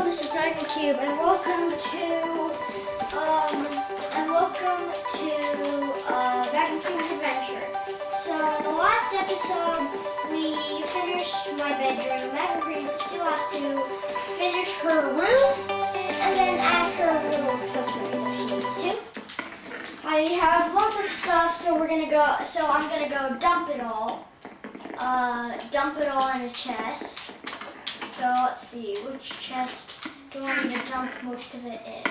this is Magmacube, and welcome to Magmacube's Adventure. So in the last episode, we finished my bedroom. Magmacube still has to finish her roof, and then add her little accessories if she needs to. I have lots of stuff, so I'm gonna go dump it all. Dump it all in a chest. So let's see, which chest do I need to dump most of it in?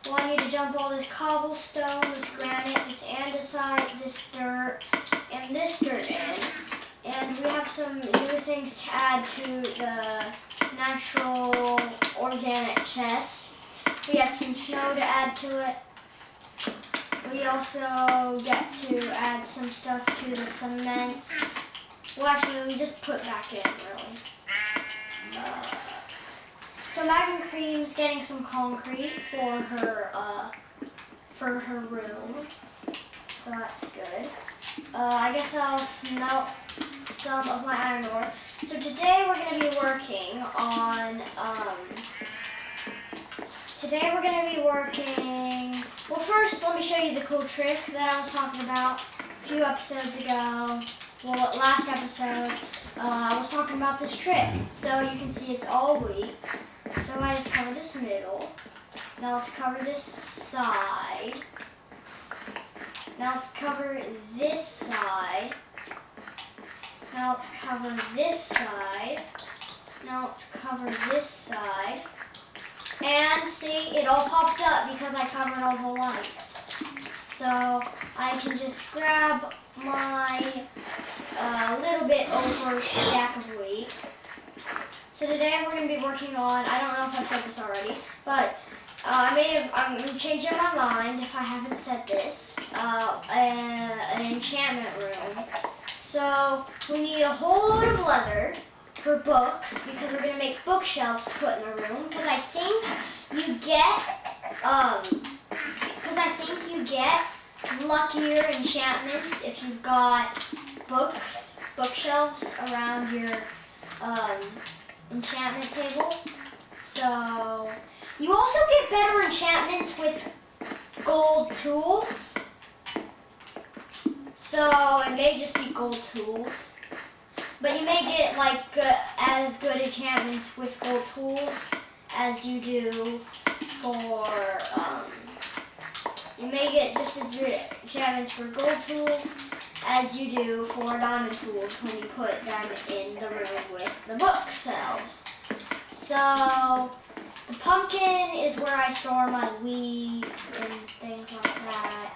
Well, I need to dump all this cobblestone, this granite, this andesite, this dirt, and this dirt in. And we have some new things to add to the natural organic chest. We have some snow to add to it. We also get to add some stuff to the cements. Well, actually, we just put back in, really. So Magmacream's getting some concrete for her room, so that's good. I guess I'll smelt some of my iron ore. So today we're going to be working on. Well, first let me show you the cool trick that I was talking about a few episodes ago. Well, last episode, I was talking about this trick. So you can see it's all wheat. So I just cover this middle. Now let's cover this side. Now let's cover this side. Now let's cover this side. Now let's cover this side. And see, it all popped up because I covered all the lights. So I can just grab my little bit over stack of wheat. So today we're going to be working on, I don't know if I've said this already, but I'm changing my mind if I haven't said this, an enchantment room. So we need a whole load of leather for books because we're going to make bookshelves to put in the room because I think you get luckier enchantments if you've got bookshelves around your enchantment table. So you also get better enchantments with gold tools. So it may just be gold tools, but you may get as good enchantments with gold tools as you do for you may get just as good enchantments for gold tools as you do for diamond tools when you put them in the room with the bookshelves. So the pumpkin is where I store my wheat and things like that.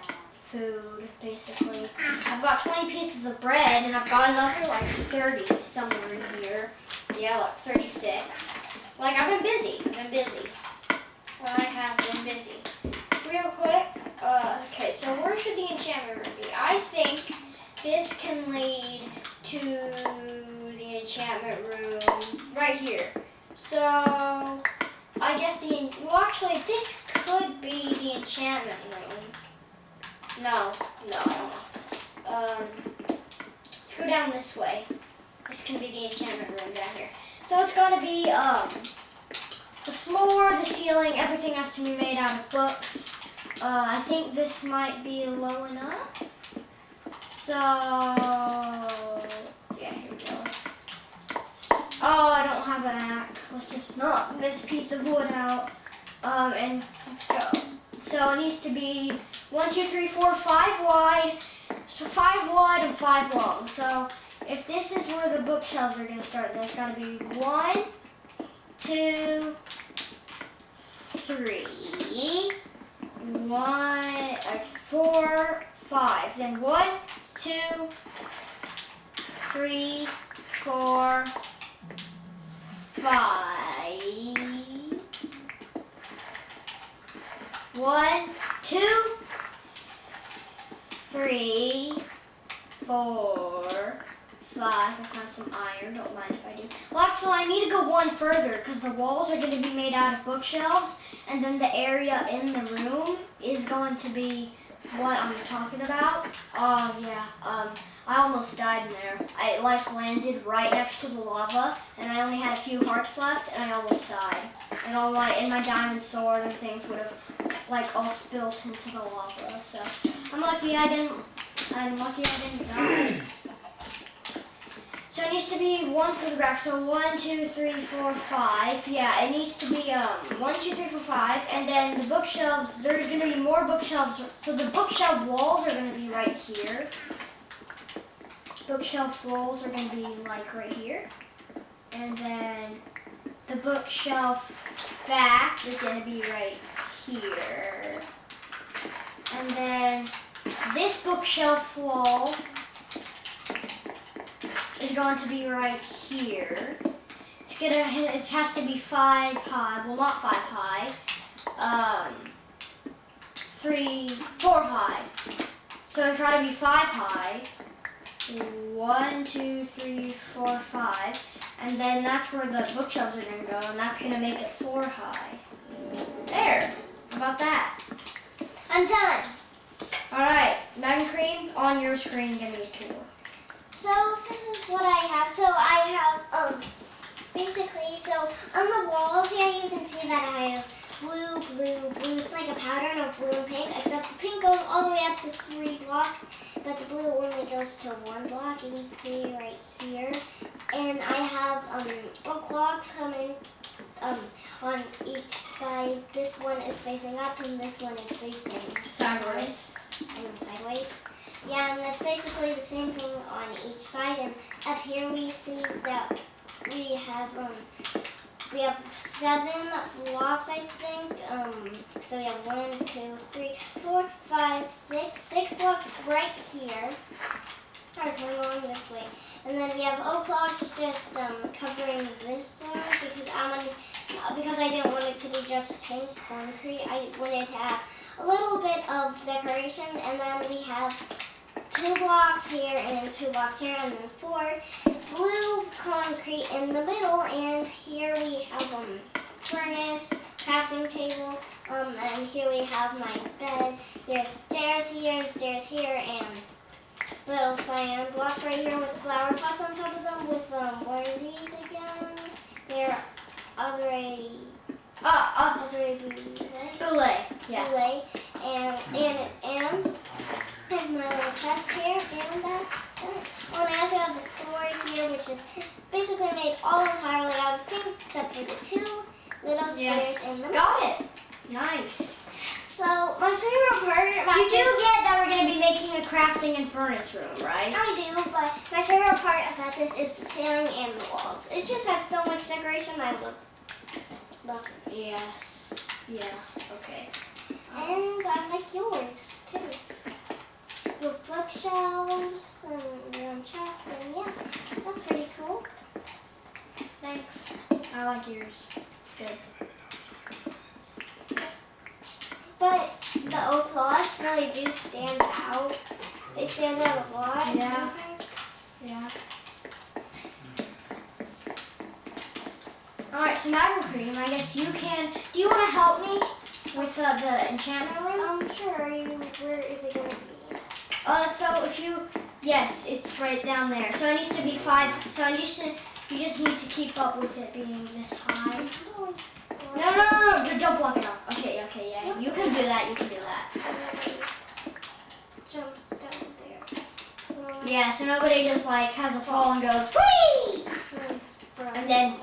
Food, basically. I've got 20 pieces of bread and I've got another 30 somewhere in here. Yeah, look, 36. I've been busy. I have been busy. Real quick, okay, so where should the enchantment room be? I think this can lead to the enchantment room right here. So, I guess actually, this could be the enchantment room. No, I don't want this. Let's go down this way. This can be the enchantment room down here. So it's got to be the floor, the ceiling, everything has to be made out of books. I think this might be low enough. So, yeah, here we go. Oh, I don't have an axe. Let's just knock this piece of wood out. And let's go. So it needs to be 1, 2, 3, 4, 5 wide. So 5 wide and 5 long. So if this is where the bookshelves are going to start, then it's got to be 1, 2, 3, 4, 5. Then 1, 2, 3, 4, 5. 1, 2, 3, 4, 5. I found some iron. Don't mind if I do. Well, actually, I need to go one further because the walls are going to be made out of bookshelves, and then the area in the room is going to be what I'm talking about. I almost died in there. I like landed right next to the lava, and I only had a few hearts left, and I almost died. And all my diamond sword and things would have like all spilled into the lava. So I'm lucky I didn't die. So it needs to be 1 for the back. So 1, 2, 3, 4, 5. Yeah, it needs to be 1, 2, 3, 4, 5. And then the bookshelves. There's gonna be more bookshelves. So the bookshelf walls are gonna be right here. Bookshelf walls are gonna be like right here. And then the bookshelf back is gonna be right here. And then this bookshelf wall is going to be right here. It has to be 5 high. Well, not 5 high. 4 high. So it's got to be 5 high. 1, 2, 3, 4, 5. And then that's where the bookshelves are going to go, and that's going to make it 4 high. There. How about that? I'm done. Alright, Magma Cream, on your screen, give me a tour. So this is what I have. So I have, basically, so on the walls here you can see that I have blue, blue, blue. It's like a pattern of blue and pink, except the pink goes all the way up to 3 blocks, but the blue only goes to 1 block, you can see right here. And I have oak logs coming on each side. This one is facing up and this one is facing Sideways. Sideways. Yeah, and that's basically the same thing on each side. And up here we see that we have 7 blocks, I think. So we have 1, 2, 3, 4, 5, 6. 6 blocks right here. Alright, going along this way. And then we have oak logs just covering this side because I didn't want it to be just pink concrete. I wanted to have a little bit of decoration, and then we have 2 blocks here and then 2 blocks here, and then 4 blue concrete in the middle. And here we have furnace, crafting table, and here we have my bed. There's stairs here, and little cyan blocks right here with flower pots on top of them with what are these again? They're Azure Boule. Yeah. Boule. And I have my little chest here, and that's done. Oh, and I also have the floor here, which is basically made all entirely out of pink, except for the 2 little squares in the middle. Got it. Nice. So my favorite part about You do get that we're going to be making a crafting and furnace room, right? I do, but my favorite part about this is the ceiling and the walls. It just has so much decoration. I love it. Yes. Yeah. Okay. And I like yours too. With bookshelves and your own chest, and yeah, that's pretty cool. Thanks. I like yours. Good. But the oak logs really do stand out. They stand out a lot. Yeah. Yeah. Alright, so Magma Cream, I guess you can. Do you want to help me with the enchantment room? Sure. Where is it going to be? So if you, yes, it's right down there. So it needs to be 5. So you just need to keep up with it being this high. No, don't block it off. Okay, yeah. You can do that. Jumps down there. Yeah, so nobody just like has a fall and goes, whee! And then,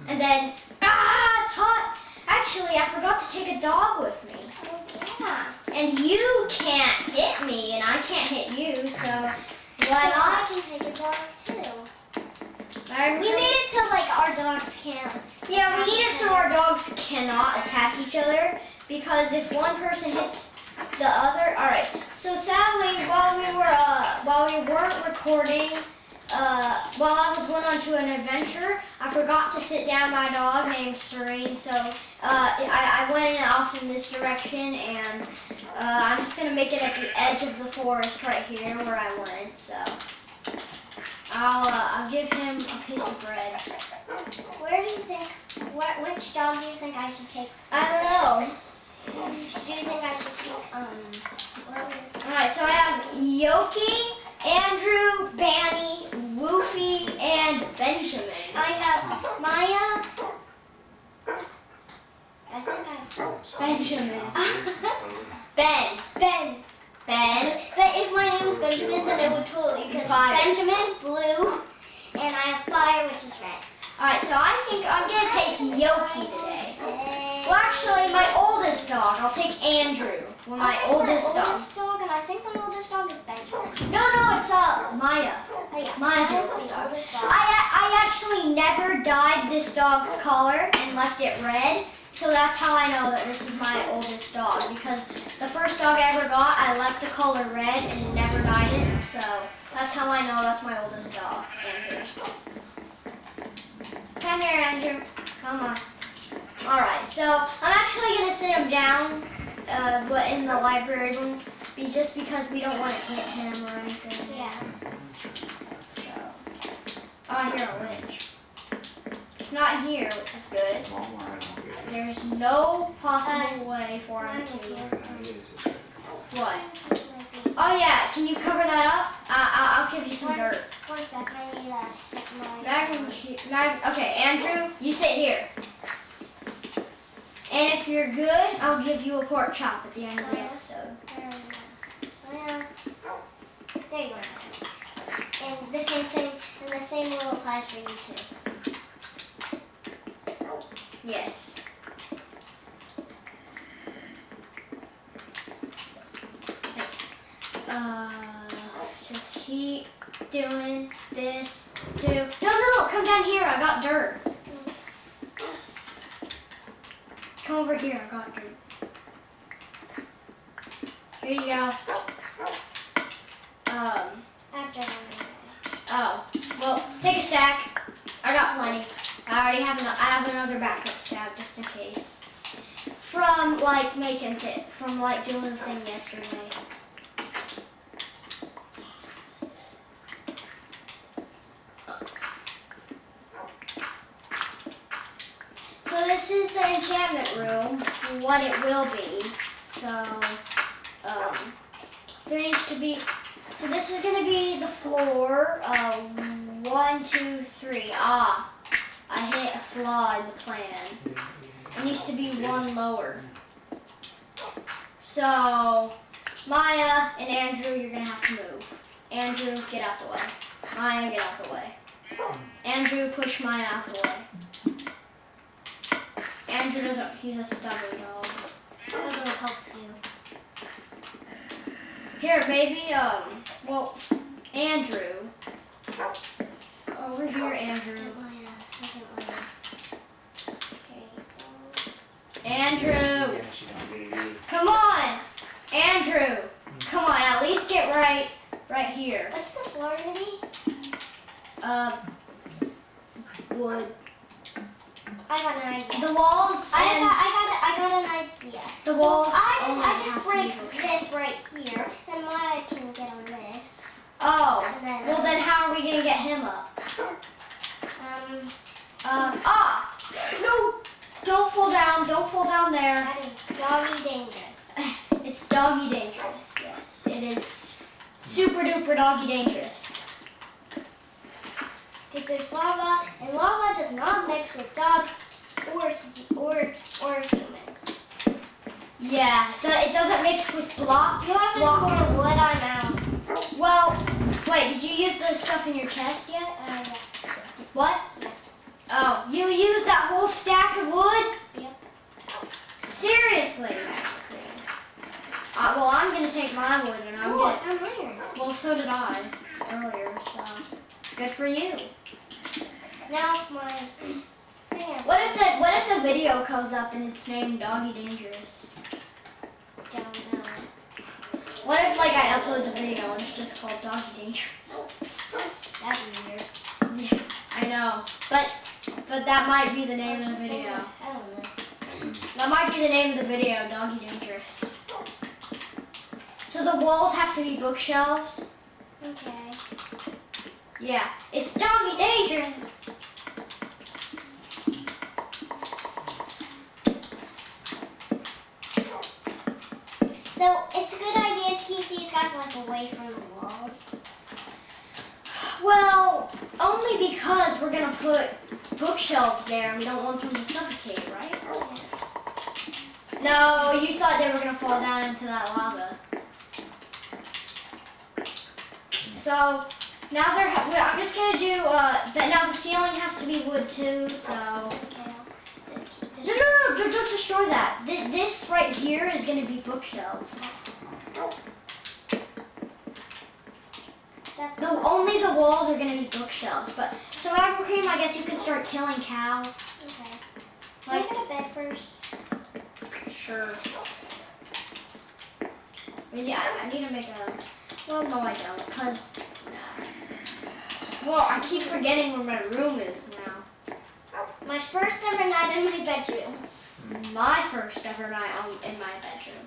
it's hot. Actually, I forgot to take a dog with me. Yeah. And you can't hit me, and I can't hit you, so I can take a dog too. We made it so like our dogs can't. Yeah, we need it so our dogs cannot attack each other, because if one person hits the other. All right. So sadly, while we weren't recording, while I was going on to an adventure, I forgot to sit down my dog named Serene. So I went off in this direction, and I'm just gonna make it at the edge of the forest right here where I went. So I'll give him a piece of bread. Where do you think? Which dog do you think I should take? I don't know. Do you think I should take? All right. So I have Yoki, Andrew, Banny, Woofy, and Benjamin. I have Maya. I think Benjamin. Ben. Ben. But if my name was Benjamin, then it would totally because Fire. Benjamin, blue, and I have fire, which is red. Alright, so I think I'm going to take Yoki today. Well, actually, my oldest dog. I'll take Andrew. Well, my oldest dog. And I think my oldest dog is Benjamin. No, it's Maya. Oh, yeah. Maya's my oldest dog. oldest dog. I actually never dyed this dog's collar and left it red. So that's how I know that this is my oldest dog, because the first dog I ever got, I left the color red and never dyed it. So that's how I know that's my oldest dog, Andrew. Come here, Andrew. Come on. All right, so I'm actually gonna sit him down, but in the library room, just because we don't want to hit him or anything. Yeah. So, I hear a witch. It's not here, which is good. There's no possible way for him to. What? Oh yeah, can you cover that up? I'll give you some dirt. 1 second, I need to stick my. Okay, Andrew, you sit here. And if you're good, I'll give you a pork chop at the end of the episode. There you go. And the same thing, and the same rule applies for you too. Yes. Let's just keep doing this. No, come down here. I got dirt. Come over here. I got dirt. Here you go. After Oh, well, take a stack. I got plenty. I already have I have another backup stack just in case. From like doing the thing yesterday. So this is the enchantment room, what it will be. So, there needs to be. So this is gonna be the floor. 1, 2, 3. I hit a flaw in the plan. It needs to be one lower. So, Maya and Andrew, you're gonna have to move. Andrew, get out the way. Maya, get out the way. Andrew, push Maya out the way. Andrew doesn't, he's a stubborn dog. I'm gonna help you. Here, maybe, Andrew. Over here, Andrew. Andrew! Come on! Andrew! Come on, at least get right here. What's the floor gonna be? Wood. I got an idea. The walls I and got an idea. the walls. So I only just have to break be bookshelves. this right here, then Maya can get on this. Oh, And then, well then how are we gonna get him up? No! Don't fall down there. That is doggy dangerous. It's doggy dangerous, yes. It is super duper doggy dangerous. Because there's lava, and lava does not mix with dogs or humans. Yeah, it doesn't mix with block. You have any more wood? I'm out. Well, wait, did you use the stuff in your chest yet? Yeah. What? Oh, you used that whole stack of wood? Yep. Seriously? Well, I'm gonna take my wood and I'm I gonna. found iron. Well, so did I earlier, so good for you. Now my thing. What if the video comes up and it's named Doggy Dangerous? Don't know. What if like I upload the video and it's just called Doggy Dangerous? That'd be weird. Yeah, I know, but that might be the name of the video. I don't know. That might be the name of the video, Doggy Dangerous. So the walls have to be bookshelves. Okay. Yeah, it's Doggy Dangerous. So it's a good idea to keep these guys like away from the walls. Well, only because we're gonna put bookshelves there and we don't want them to suffocate, right? No, you thought they were gonna fall down into that lava. So now I'm just gonna do that. Now the ceiling has to be wood too. So no, don't destroy that. This right here is gonna be bookshelves. Only the walls are gonna be bookshelves. But so Magmacube, I guess you can start killing cows. Okay. Can I get a bed first? Sure. Yeah, I need to make a. Well, no, I don't, cause. Well, I keep forgetting where my room is now. My first ever night in my bedroom. My first ever night in my bedroom.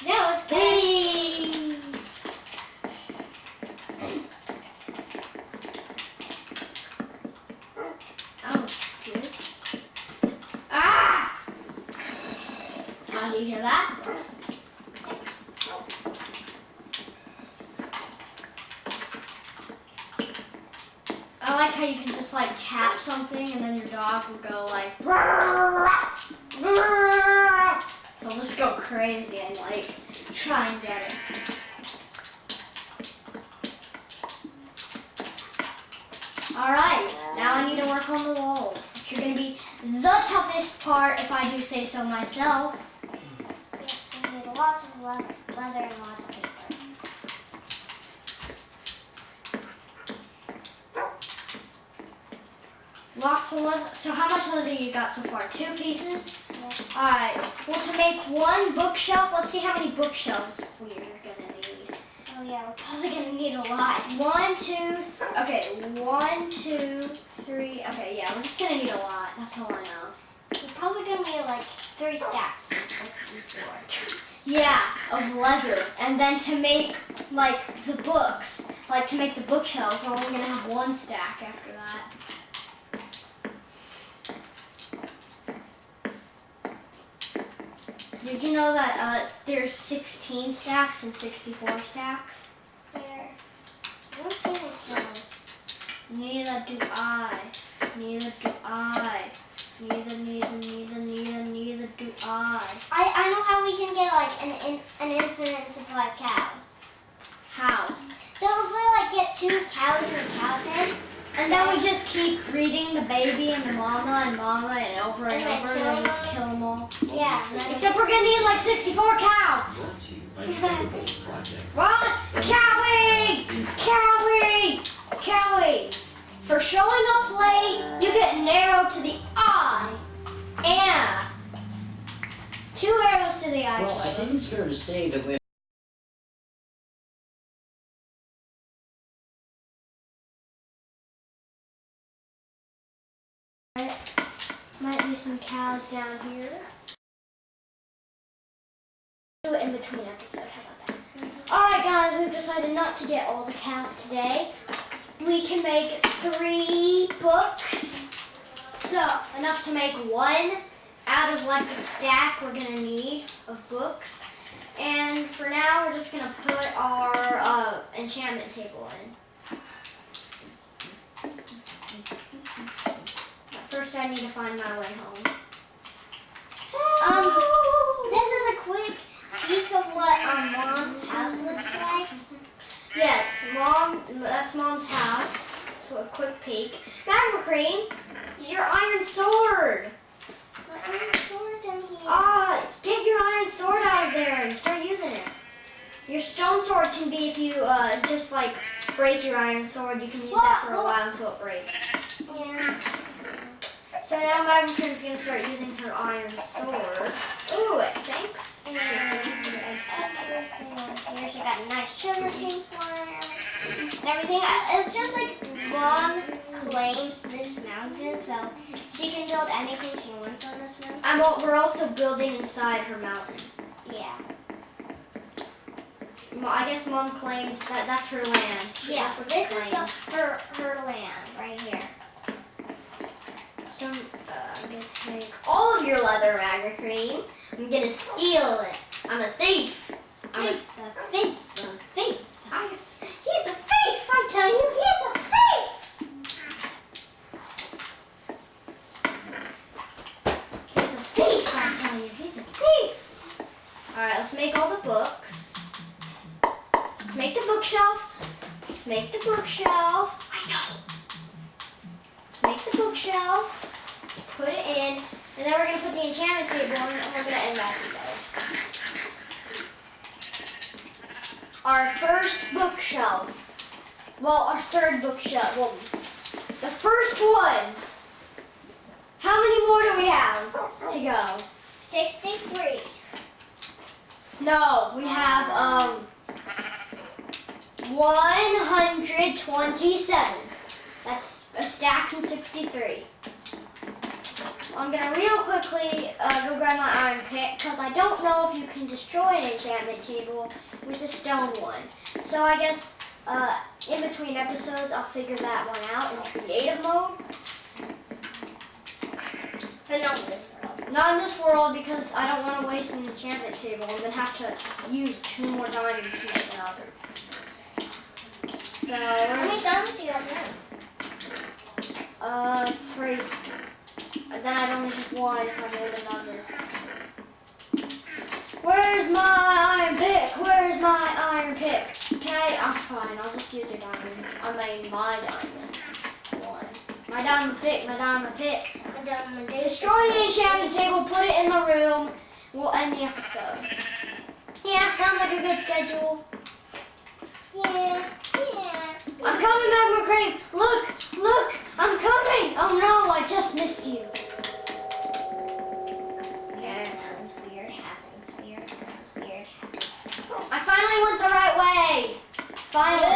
No, it's good. Hey! Oh, good. Ah! How do you hear that? I like how you can just like tap something and then your dog will go like it'll just go crazy and like try and get it. Alright, now I need to work on the walls, which are going to be the toughest part if I do say so myself. Yeah, we need lots of leather and lots of paper. Lots of leather. So how much leather you got so far? 2 pieces? Yeah. Alright, well to make one bookshelf, let's see how many bookshelves we're going to need. Oh yeah, we're probably gonna need a lot. 1, 2, okay, 1, 2, 3, okay, yeah, we're just going to need a lot. That's all I know. We're probably gonna need like 3 stacks, just like C4. Yeah, of leather. And then to make, like, the books, like to make the bookshelf, we're only going to have 1 stack after that. Did you know that there's 16 stacks and 64 stacks? Where? I don't see those. Neither do I. Neither do I. Neither do I. I know how we can get like an infinite supply of cows. How? So if we like get 2 cows in a cow pen, And then we just keep breeding the baby and the mama and over and And then over kill and then them just all? kill them all. yeah. And then Except we're gonna need like 64 cows. Run! Cowie! Cowie! Cowie! For showing up late, you get an arrow to the eye. And 2 arrows to the eye. Well, I think it's fair to say that we Might be some cows down here. Do it in between episodes. How about that? Alright guys, we've decided not to get all the cows today. We can make 3 books. So, enough to make 1 out of like the stack we're gonna need of books. And for now, we're just gonna put our enchantment table in. First, I need to find my way home. this is a quick peek of what Mom's house looks like. Yes, that's Mom's house. So a quick peek. Magmacube, your iron sword. My iron sword's in here. Get your iron sword out of there and start using it. Your stone sword can be if you just like break your iron sword. You can use that for a while until it breaks. Yeah. So now Magmacube's gonna start using her iron sword. Ooh, thanks. And everything on here. She got a nice sugar cane farm and everything. It's just like Mom claims this mountain, so she can build anything she wants on this mountain. We're also building inside her mountain. Yeah. Well, I guess Mom claimed that that's her land. Yeah, That's what this she is claimed. her land right here. So I'm gonna take all of your leather, Magmacube. I'm gonna steal it. I'm a thief. I'm a thief. make the bookshelf. Let's make the bookshelf. I know. Let's make the bookshelf. Let's put it in. And then we're going to put the enchantment table on and we're going to end the episode. Our first bookshelf. Well, our third bookshelf. Well, the first one. How many more do we have to go? 63. No, we have 127. That's a stack from 63. I'm gonna real quickly go grab my iron pick because I don't know if you can destroy an enchantment table with a stone one. So I guess in between episodes I'll figure that one out in creative mode. But not in this world. Not in this world because I don't want to waste an enchantment table and then have to use 2 more diamonds to make another. So, How many diamonds do you have now? 3. And then I'd only have 1 if I made another. Where's my iron pick? Where's my iron pick? Can I? Oh, fine. I'll just use your diamond. I mean, my diamond. 1. My diamond pick. My diamond pick. Destroy the enchantment table, put it in the room. We'll end the episode. Yeah, sounds like a good schedule. Yeah. I'm coming, Magmacube. Look, I'm coming. Oh no, I just missed you. Weird sounds weird happens. Weird sounds weird happens. I finally went the right way. Finally.